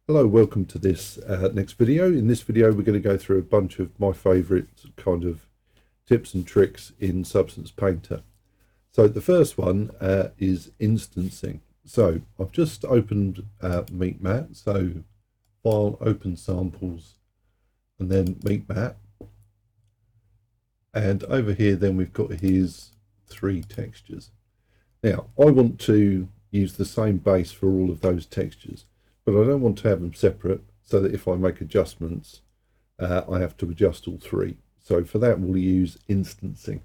Hello, welcome to this next video. In this video, we're going to go through a bunch of my favourite kind of tips and tricks in Substance Painter. So the first one is instancing. So I've just opened Meat Mat. So File, Open Samples, and then Meat Mat. And over here, then we've got his three textures. Now, I want to use the same base for all of those textures, but I don't want to have them separate so that if I make adjustments, I have to adjust all three. So for that, we'll use instancing.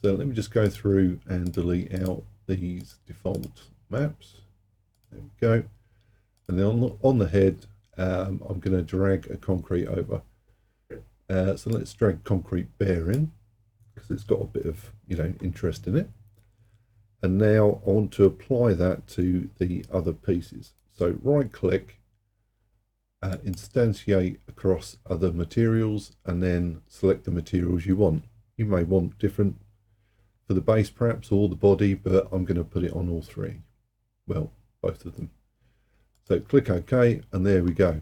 So let me just go through and delete out these default maps. There we go. And then on the head, I'm going to drag a concrete over. So let's drag concrete bearing because it's got a bit of, interest in it. And now I want to apply that to the other pieces. So right click, instantiate across other materials, and then select the materials you want. You may want different for the base perhaps, or the body, but I'm going to put it on all three. Well, both of them. So click OK, and there we go.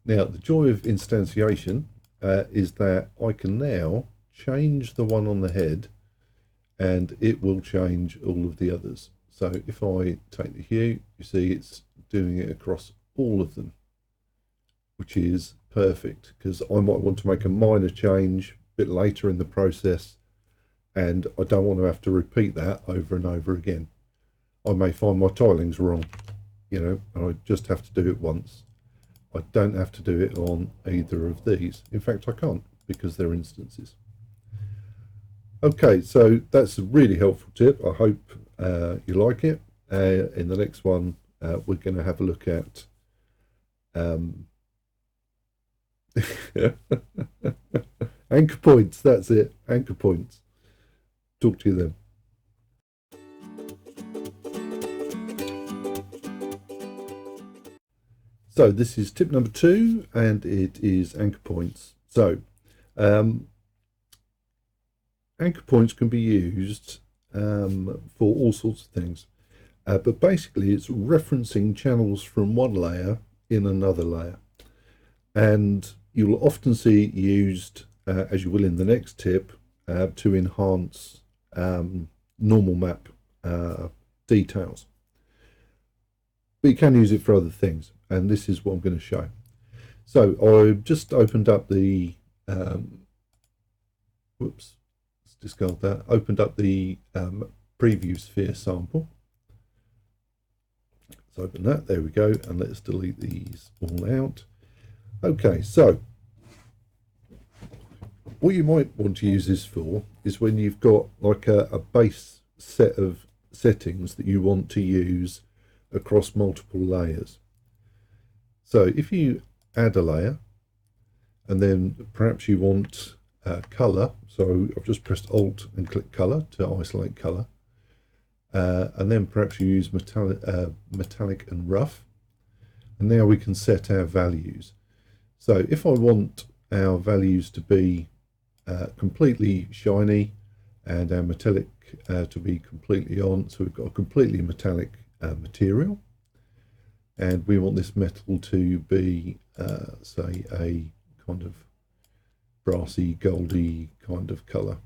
Now the joy of instantiation is that I can now change the one on the head and it will change all of the others. So if I take the hue, you see it's doing it across all of them, which is perfect because I might want to make a minor change a bit later in the process and I don't want to have to repeat that over and over again. I may find my tiling's wrong, and I just have to do it once. I don't have to do it on either of these. In fact, I can't because they're instances. Okay, so that's a really helpful tip. I hope you like it. In the next one, we're going to have a look at anchor points. That's it, anchor points. Talk to you then. So this is tip number 2, and it is anchor points. So anchor points can be used for all sorts of things, but basically it's referencing channels from one layer in another layer, and you'll often see it used, as you will in the next tip, to enhance normal map details. But you can use it for other things, and this is what I'm going to show. So I've just opened up the whoops, let's discard that. Opened up the preview sphere sample. Let's open that. There we go, and let's delete these all out. Okay, so what you might want to use this for is when you've got like a base set of settings that you want to use across multiple layers. So if you add a layer and then perhaps you want color, so I've just pressed Alt and click color to isolate color, and then perhaps you use metallic and rough, and now we can set our values. So if I want our values to be completely shiny and our metallic to be completely on, so we've got a completely metallic material, and we want this metal to be say a kind of brassy goldy kind of color,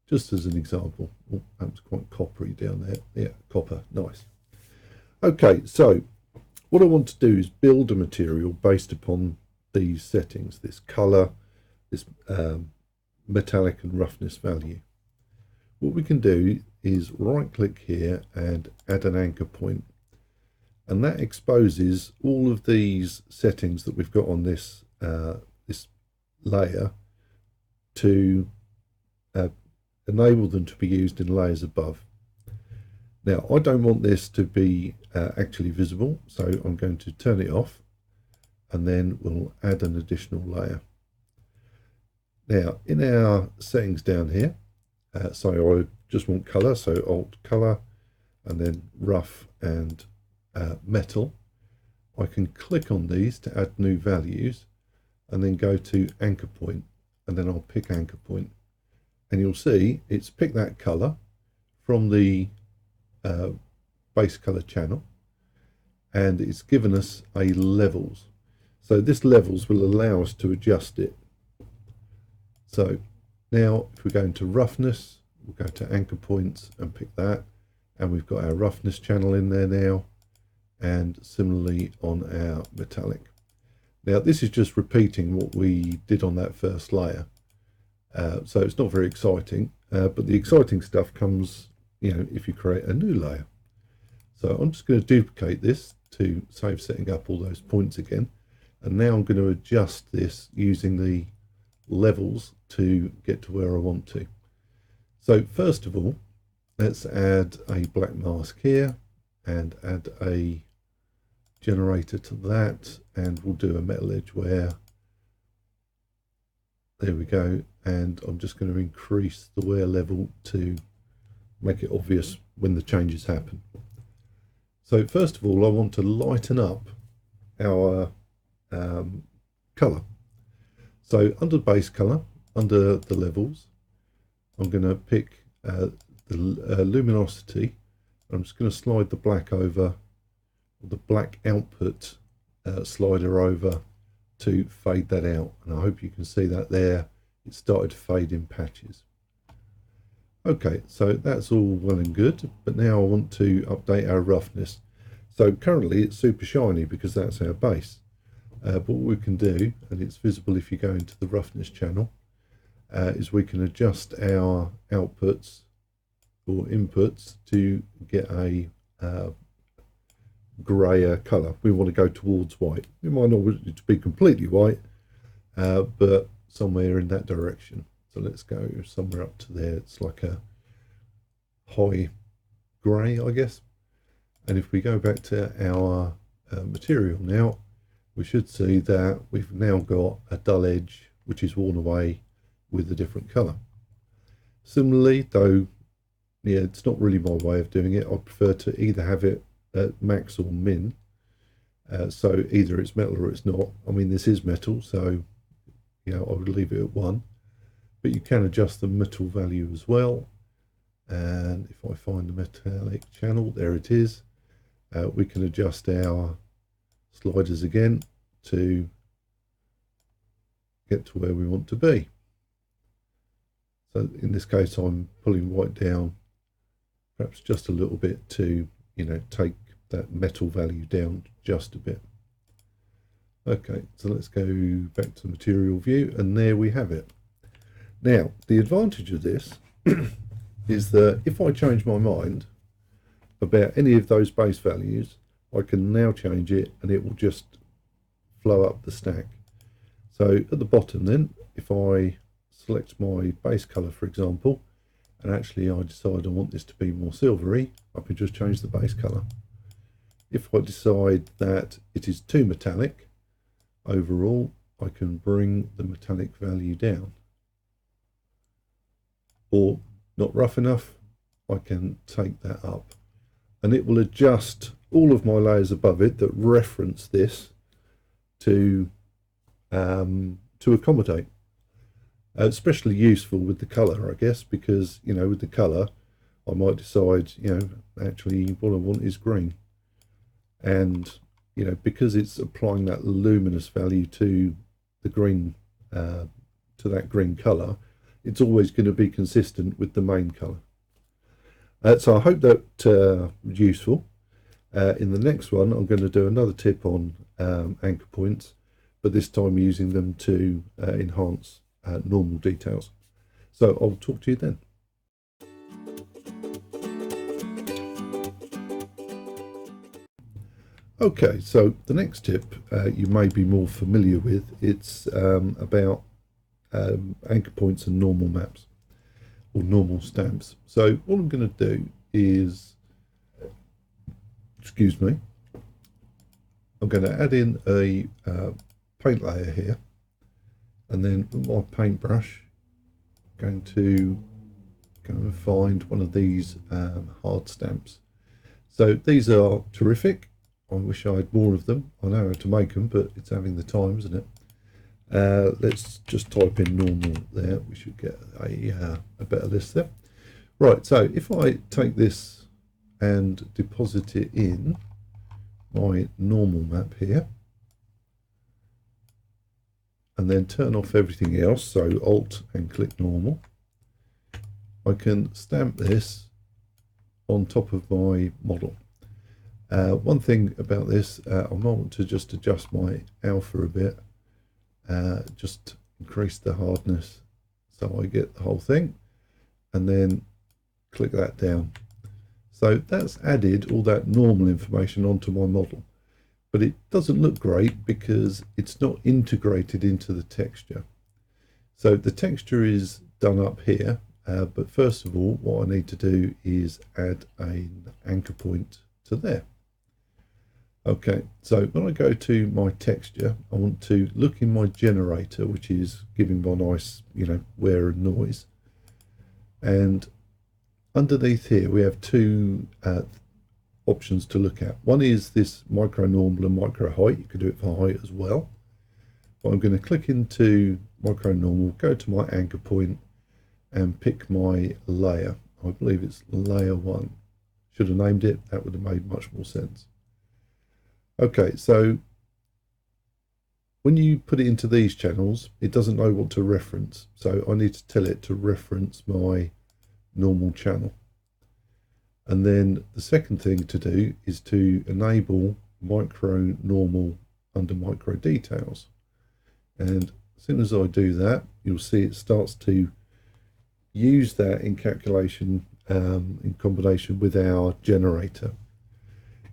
just as an example. Oh, that was quite coppery down there. Yeah, copper, nice. Okay, so what I want to do is build a material based upon these settings, this color, this metallic and roughness value. What we can do is right click here and add an anchor point, and that exposes all of these settings that we've got on this this layer to enable them to be used in layers above. Now I don't want this to be actually visible, so I'm going to turn it off, and then we'll add an additional layer. Now in our settings down here, so I just want color, so Alt color, and then rough and metal. I can click on these to add new values and then go to anchor point, and then I'll pick anchor point, and you'll see it's picked that color from the base color channel, and it's given us a levels. So this levels will allow us to adjust it. So now if we go into roughness, we'll go to anchor points and pick that, and we've got our roughness channel in there now, and similarly on our metallic. Now this is just repeating what we did on that first layer, so it's not very exciting, but the exciting stuff comes, if you create a new layer. So I'm just going to duplicate this to save setting up all those points again, and now I'm going to adjust this using the levels to get to where I want to. So first of all, let's add a black mask here and add a generator to that, and we'll do a metal edge wear. There we go, and I'm just going to increase the wear level to make it obvious when the changes happen. So first of all, I want to lighten up our color. So under base color, under the levels, I'm going to pick the luminosity. I'm just going to slide the black over, the black output slider over to fade that out, and I hope you can see that there. It started to fade in patches. Okay, so that's all well and good, but now I want to update our roughness. So currently it's super shiny because that's our base, but what we can do, and it's visible if you go into the roughness channel, is we can adjust our outputs or inputs to get a grayer color. We want to go towards white. We might not want it to be completely white, but somewhere in that direction. So let's go somewhere up to there. It's like a high grey, I guess. And if we go back to our material now, we should see that we've now got a dull edge which is worn away with a different colour. Similarly, though, yeah, it's not really my way of doing it. I prefer to either have it at max or min. So either it's metal or it's not. I mean, this is metal, so I would leave it at 1. But you can adjust the metal value as well. And if I find the metallic channel, there it is. We can adjust our sliders again to get to where we want to be. So in this case, I'm pulling white down, perhaps just a little bit to, take that metal value down just a bit. Okay, so let's go back to the material view, and there we have it. Now, the advantage of this is that if I change my mind about any of those base values, I can now change it and it will just flow up the stack. So at the bottom then, if I select my base color, for example, and actually I decide I want this to be more silvery, I can just change the base color. If I decide that it is too metallic, overall, I can bring the metallic value down. Or not rough enough, I can take that up. And it will adjust all of my layers above it that reference this to accommodate. Especially useful with the colour, I guess, because, with the colour, I might decide, actually what I want is green. And, because it's applying that luminous value to the green, to that green colour, it's always going to be consistent with the main colour. So I hope that was useful. In the next one, I'm going to do another tip on anchor points, but this time using them to enhance normal details. So I'll talk to you then. Okay, so the next tip you may be more familiar with. It's about anchor points and normal maps or normal stamps. So what I'm going to do is, I'm going to add in a paint layer here, and then with my paintbrush, I'm going to go and find one of these hard stamps. So these are terrific. I wish I had more of them. I know how to make them, but it's having the time, isn't it? Let's just type in normal there. We should get a better list there. Right, so if I take this and deposit it in my normal map here, and then turn off everything else, so Alt and click normal, I can stamp this on top of my model. One thing about this, I might want to just adjust my alpha a bit, just increase the hardness so I get the whole thing, and then click that down. So that's added all that normal information onto my model, but it doesn't look great because it's not integrated into the texture. So the texture is done up here, but first of all what I need to do is add an anchor point to there. Okay, so when I go to my texture, I want to look in my generator, which is giving my nice, wear and noise. And underneath here, we have two options to look at. One is this micro normal and micro height. You could do it for height as well. But I'm going to click into micro normal, go to my anchor point and pick my layer. I believe it's layer 1. Should have named it. That would have made much more sense. Okay, so when you put it into these channels, it doesn't know what to reference. So I need to tell it to reference my normal channel. And then the second thing to do is to enable micro normal under micro details. And as soon as I do that, you'll see it starts to use that in calculation in combination with our generator.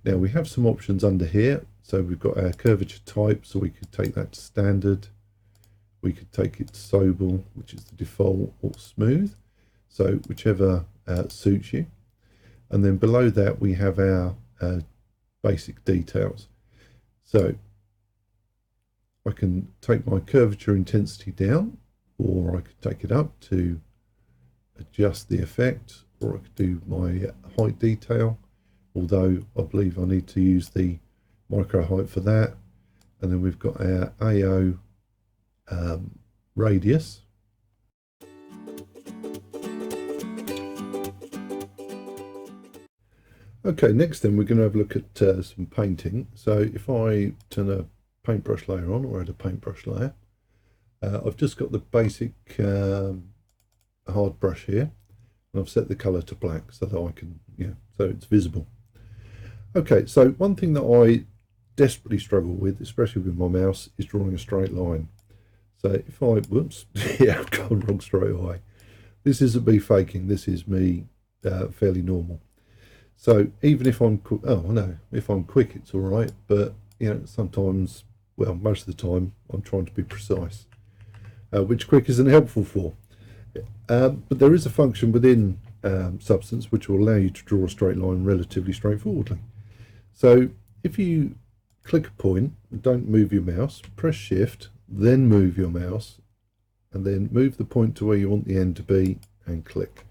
Now we have some options under here. So we've got our curvature type, so we could take that to standard. We could take it to Sobel, which is the default, or smooth. So whichever suits you. And then below that we have our basic details. So I can take my curvature intensity down, or I could take it up to adjust the effect, or I could do my height detail, although I believe I need to use the micro height for that. And then we've got our AO radius. Okay, next then we're going to have a look at some painting. So if I turn a paintbrush layer on, or add a paintbrush layer, I've just got the basic hard brush here, and I've set the color to black so that I can, so it's visible. Okay, so one thing that I desperately struggle with, especially with my mouse, is drawing a straight line. So if I, whoops, yeah, I've gone wrong straight away. This isn't me faking, this is me fairly normal. So even if I'm, if I'm quick, it's all right. But, sometimes, well, most of the time, I'm trying to be precise, which quick isn't helpful for. But there is a function within Substance which will allow you to draw a straight line relatively straightforwardly. So if you click a point, don't move your mouse, press shift, then move your mouse, and then move the point to where you want the end to be and click.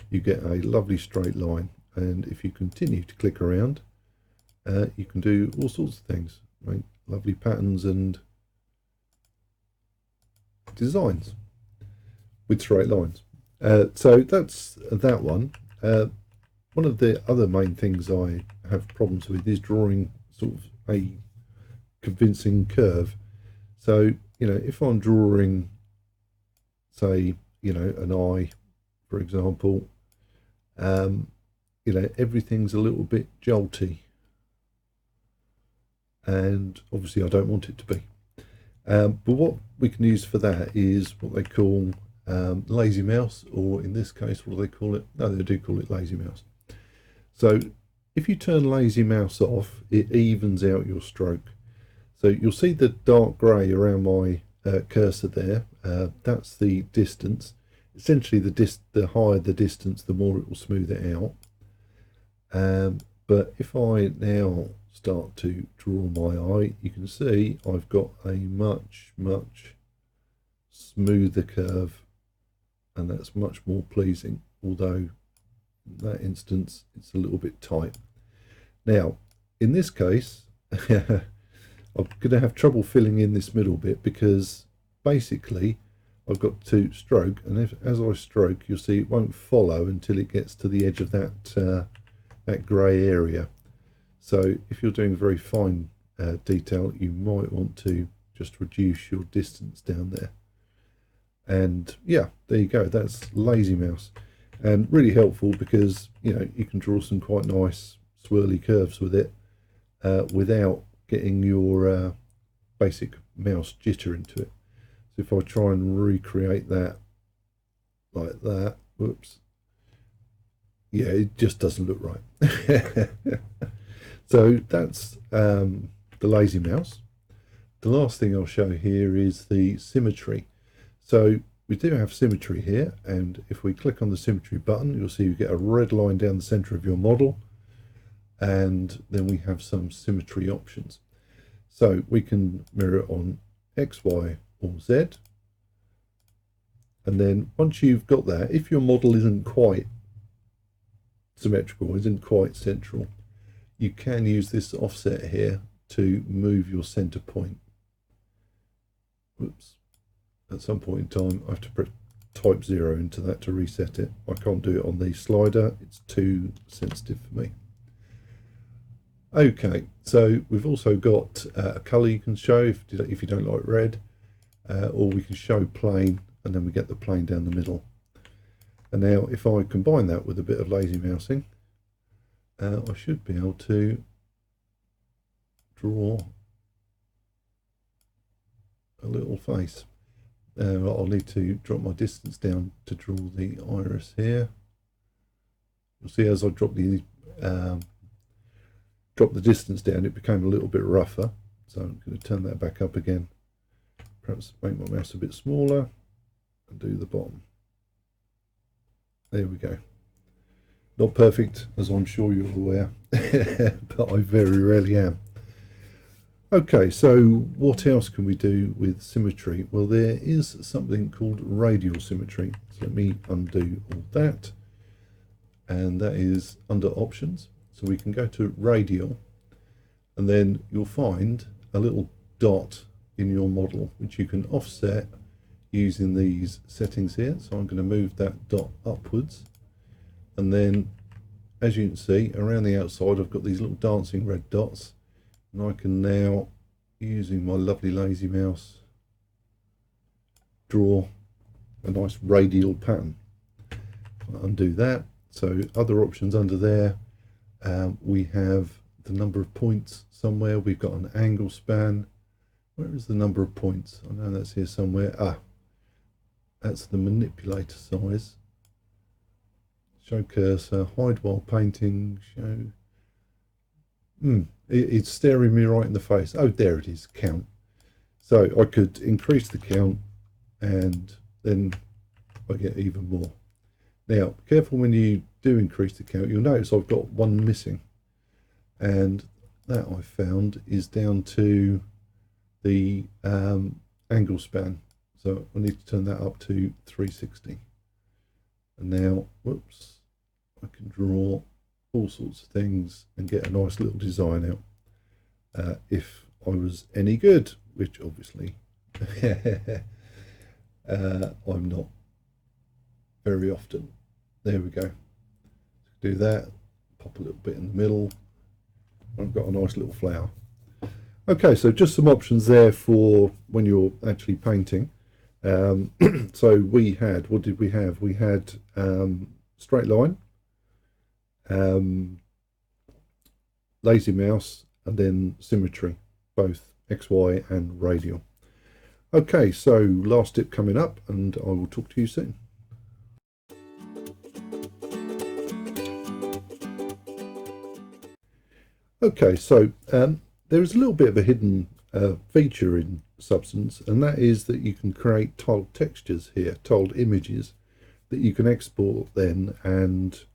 You get a lovely straight line. And if you continue to click around, you can do all sorts of things, make lovely patterns and designs with straight lines. So that's that one. One of the other main things I have problems with is drawing sort of a convincing curve. So, if I'm drawing, say, an eye, for example, everything's a little bit jolty, and obviously I don't want it to be. But what we can use for that is what they call lazy mouse, or in this case, what do they call it? No, they do call it lazy mouse. So if you turn lazy mouse off, it evens out your stroke. So you'll see the dark grey around my cursor there. That's the distance. Essentially, the higher the distance, the more it will smooth it out. But if I now start to draw my eye, you can see I've got a much smoother curve, and that's much more pleasing, although in that instance it's a little bit tight. Now in this case I'm going to have trouble filling in this middle bit, because basically I've got to stroke, and as I stroke, you'll see it won't follow until it gets to the edge of that that grey area. So if you're doing very fine detail, you might want to just reduce your distance down there. And yeah, there you go. That's Lazy Mouse, and really helpful because you can draw some quite nice swirly curves with it without getting your basic mouse jitter into it. So if I try and recreate that like that, whoops, yeah, it just doesn't look right. So that's the Lazy Mouse. The last thing I'll show here is the Symmetry. So we do have Symmetry here, and if we click on the Symmetry button, you'll see you get a red line down the center of your model, and then we have some symmetry options. So we can mirror it on X, Y, or Z. And then once you've got that, if your model isn't quite symmetrical, isn't quite central, you can use this offset here to move your center point. Whoops. At some point in time, I have to type 0 into that to reset it. I can't do it on the slider. It's too sensitive for me. Okay, so we've also got a colour you can show if you don't like red, or we can show plain, and then we get the plain down the middle. And now if I combine that with a bit of lazy mousing, I should be able to draw a little face. I'll need to drop my distance down to draw the iris here. You'll see as I drop the distance down, it became a little bit rougher. So I'm going to turn that back up again. Perhaps make my mouse a bit smaller and do the bottom. There we go. Not perfect, as I'm sure you're aware, but I very rarely am. Okay, so what else can we do with symmetry? Well, there is something called radial symmetry. So let me undo all that. And that is under options. So we can go to radial, and then you'll find a little dot in your model, which you can offset using these settings here. So I'm going to move that dot upwards. And then, as you can see, around the outside, I've got these little dancing red dots. And I can now, using my lovely lazy mouse, draw a nice radial pattern. I'll undo that. So other options under there, we have the number of points somewhere. We've got an angle span. Where is the number of points? I know that's here somewhere. Ah, that's the manipulator size. Show cursor, hide while painting, show. It's staring me right in the face. Oh, there it is, count. So I could increase the count and then I get even more. Now, careful when you do increase the count, you'll notice I've got one missing. And that I found is down to the angle span. So I need to turn that up to 360. And now, whoops, I can draw all sorts of things and get a nice little design out. If I was any good, which obviously I'm not very often. There we go. Do that, pop a little bit in the middle. I've got a nice little flower. Okay, so just some options there for when you're actually painting. So we had, what did we have? We had straight line, lazy mouse, and then symmetry, both XY and radial. Okay, so last tip coming up, and I will talk to you soon. Okay, so there is a little bit of a hidden feature in Substance, and that is that you can create tiled textures here, tiled images that you can export then and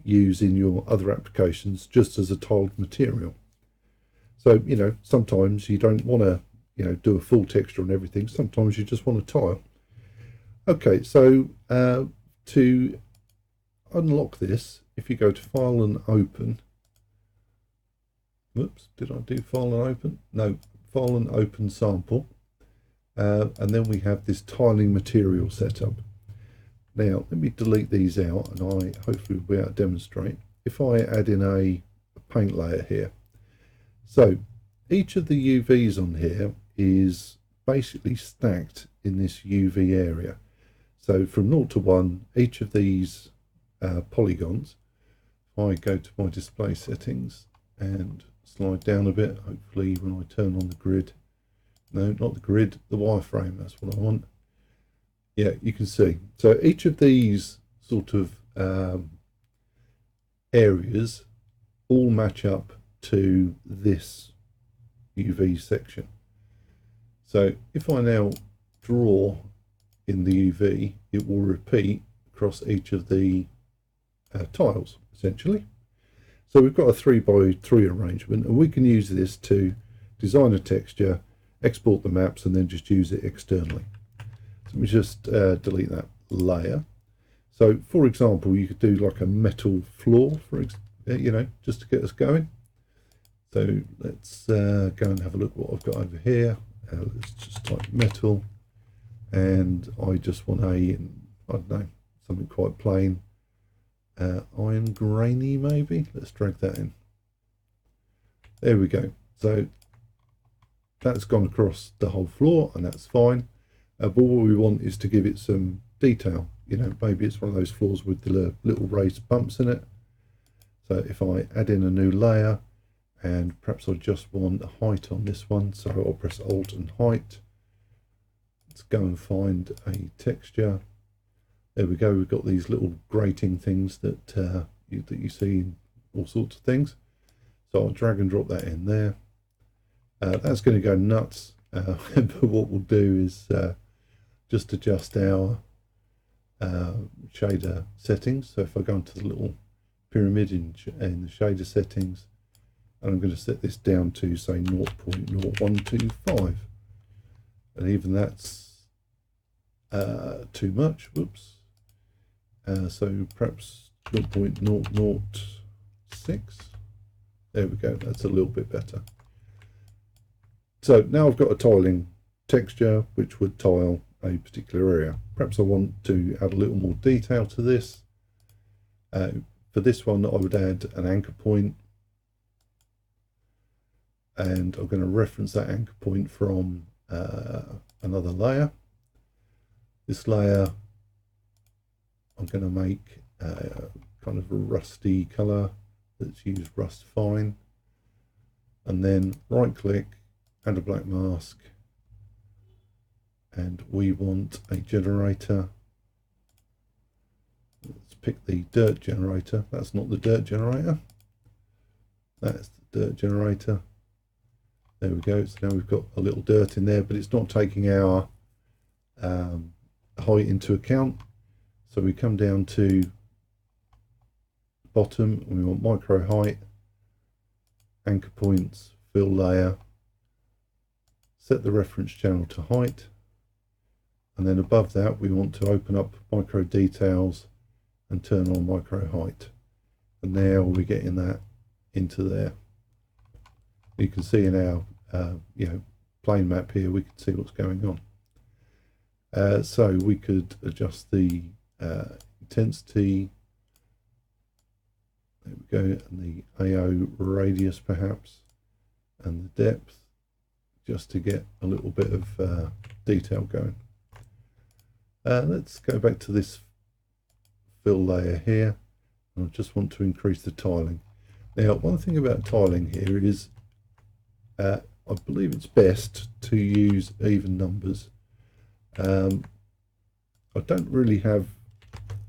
use in your other applications just as a tiled material. So, sometimes you don't want to, do a full texture on everything. Sometimes you just want a tile. Okay, so to unlock this, if you go to File and Open, whoops, did I do File and Open? No, File and Open Sample. And then we have this tiling material setup. Now, let me delete these out, and I hopefully will be able to demonstrate. If I add in a paint layer here. So each of the UVs on here is basically stacked in this UV area. So from 0 to 1, each of these polygons, if I go to my display settings and slide down a bit, hopefully when I turn on the grid, no, not the grid, the wireframe, that's what I want. Yeah, you can see. So each of these sort of areas all match up to this UV section. So if I now draw in the UV, it will repeat across each of the tiles, essentially. So we've got a 3x3 arrangement, and we can use this to design a texture, export the maps, and then just use it externally. So let me just delete that layer. So for example, you could do like a metal floor, for just to get us going. So let's go and have a look what I've got over here. Let's just type metal, and I just want I don't know, something quite plain. Iron grainy maybe. Let's drag that in. There we go. So that's gone across the whole floor, and that's fine. But what we want is to give it some detail. Maybe it's one of those floors with the little raised bumps in it. So if I add in a new layer, and perhaps I just want a height on this one, so I'll press Alt and height. Let's go and find a texture. There we go. We've got these little grating things that you see in all sorts of things. So I'll drag and drop that in there. That's going to go nuts. But what we'll do is just adjust our shader settings. So if I go into the little pyramid in the shader settings, and I'm going to set this down to say 0.0125, and even that's too much. Whoops. So perhaps 0.006. There we go. That's a little bit better. So now I've got a tiling texture which would tile a particular area. Perhaps I want to add a little more detail to this. For this one, I would add an anchor point, and I'm going to reference that anchor point from another layer. This layer I'm going to make kind of a rusty colour. Let's use rust fine, and then right click, add a black mask, and we want a generator. Let's pick the dirt generator. That's not the dirt generator, that's the dirt generator. There we go. So now we've got a little dirt in there, but it's not taking our height into account. So we come down to bottom, and we want micro height, anchor points, fill layer, set the reference channel to height, and then above that we want to open up micro details and turn on micro height. And now we're getting that into there. You can see in our plane map here, we can see what's going on. So we could adjust the intensity, there we go, and the AO radius perhaps, and the depth, just to get a little bit of detail going. Let's go back to this fill layer here, and I just want to increase the tiling. Now, one thing about tiling here is I believe it's best to use even numbers. I don't really have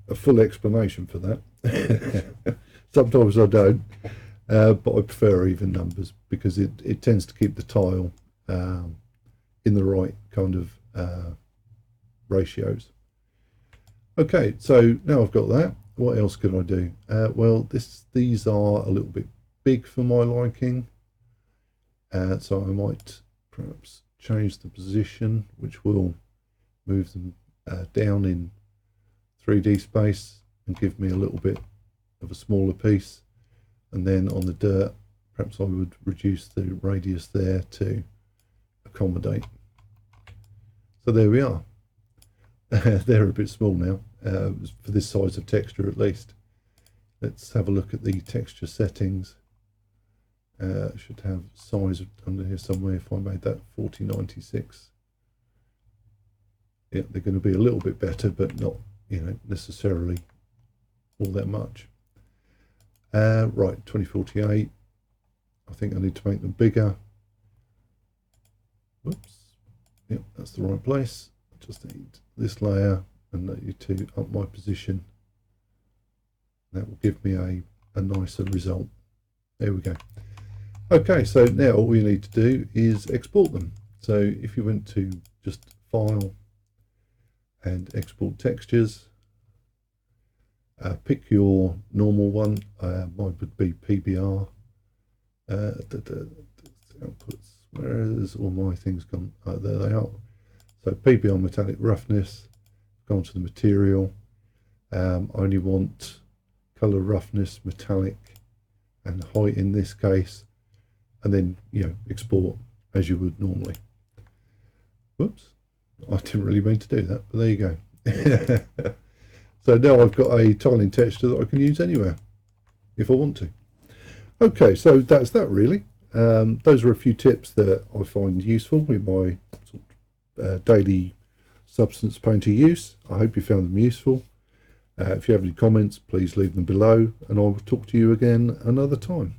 a full explanation for that. Sometimes I don't, but I prefer even numbers because it tends to keep the tile in the right kind of ratios. Okay, so now I've got that. What else could I do? Well, these are a little bit big for my liking, so I might perhaps change the position, which will move them down in 3D space and give me a little bit of a smaller piece. And then on the dirt, perhaps I would reduce the radius there to accommodate. So there we are. They're a bit small now, for this size of texture at least. Let's have a look at the texture settings. Should have size under here somewhere. If I made that 4096, yeah, they're going to be a little bit better, but not, you know, necessarily all that much. Right, 2048. I think I need to make them bigger. Whoops. Yep, that's the right place. I just need this layer and that you to up my position. That will give me a nicer result. There we go. Okay, so now all we need to do is export them. So if you went to just File and Export Textures, pick your normal one. Mine would be PBR. Outputs. Where is all my things gone? Oh, there they are. So PBR metallic roughness. Go on to the material. I only want color roughness, metallic, and height in this case, and then, you know, export as you would normally. Whoops, I didn't really mean to do that, but there you go. So now I've got a tiling texture that I can use anywhere if I want to. Okay, so that's that really. Those are a few tips that I find useful in my sort of, daily substance painter use. I hope you found them useful. If you have any comments, please leave them below, and I will talk to you again another time.